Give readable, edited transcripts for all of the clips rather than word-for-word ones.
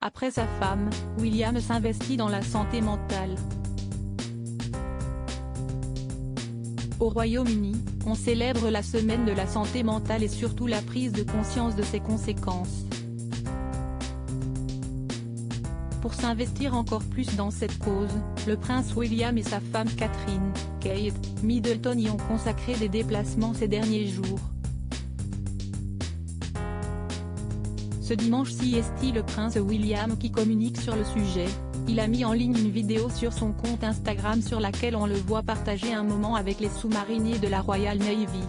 Après sa femme, William s'investit dans la santé mentale. Au Royaume-Uni, on célèbre la semaine de la santé mentale et surtout la prise de conscience de ses conséquences. Pour s'investir encore plus dans cette cause, le prince William et sa femme Catherine, Kate Middleton y ont consacré des déplacements ces derniers jours. Ce dimanche 6 est le prince William qui communique sur le sujet. Il a mis en ligne une vidéo sur son compte Instagram sur laquelle on le voit partager un moment avec les sous-mariniers de la Royal Navy.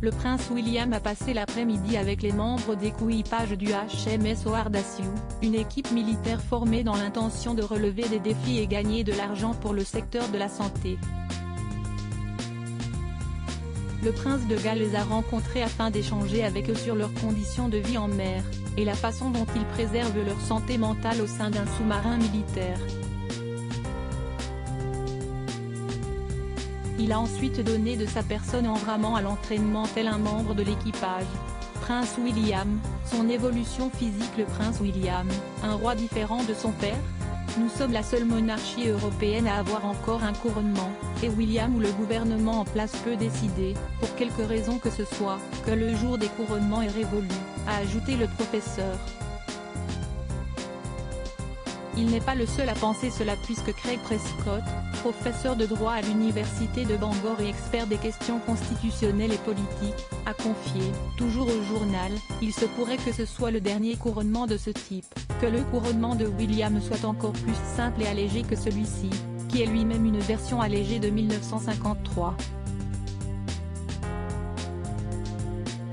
Le prince William a passé l'après-midi avec les membres d'équipage du HMS Audacious, une équipe militaire formée dans l'intention de relever des défis et gagner de l'argent pour le secteur de la santé. Le prince de Galles les a rencontrés afin d'échanger avec eux sur leurs conditions de vie en mer, et la façon dont ils préservent leur santé mentale au sein d'un sous-marin militaire. Il a ensuite donné de sa personne en vraiment à l'entraînement tel un membre de l'équipage. Prince William, son évolution physique. Le prince William, un roi différent de son père? Nous sommes la seule monarchie européenne à avoir encore un couronnement, et William ou le gouvernement en place peut décider, pour quelque raison que ce soit, que le jour des couronnements est révolu, a ajouté le professeur. Il n'est pas le seul à penser cela puisque Craig Prescott, professeur de droit à l'université de Bangor et expert des questions constitutionnelles et politiques, a confié, toujours au journal, il se pourrait que ce soit le dernier couronnement de ce type, que le couronnement de William soit encore plus simple et allégé que celui-ci, qui est lui-même une version allégée de 1953.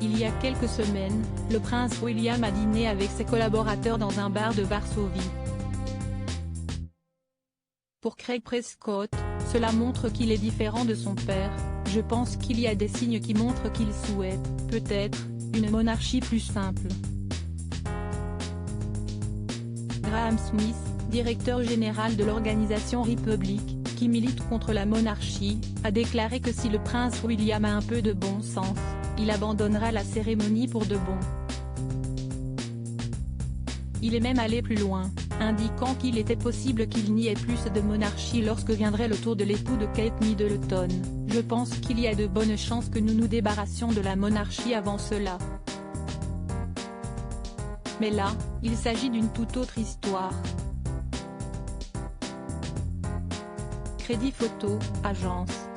Il y a quelques semaines, le prince William a dîné avec ses collaborateurs dans un bar de Varsovie. Pour Craig Prescott, cela montre qu'il est différent de son père. Je pense qu'il y a des signes qui montrent qu'il souhaite, peut-être, une monarchie plus simple. Graham Smith, directeur général de l'organisation Republic, qui milite contre la monarchie, a déclaré que si le prince William a un peu de bon sens, il abandonnera la cérémonie pour de bon. Il est même allé plus loin, indiquant qu'il était possible qu'il n'y ait plus de monarchie lorsque viendrait le tour de l'époux de Kate Middleton. Je pense qu'il y a de bonnes chances que nous nous débarrassions de la monarchie avant cela. Mais là, il s'agit d'une toute autre histoire. Crédit Photo, agence.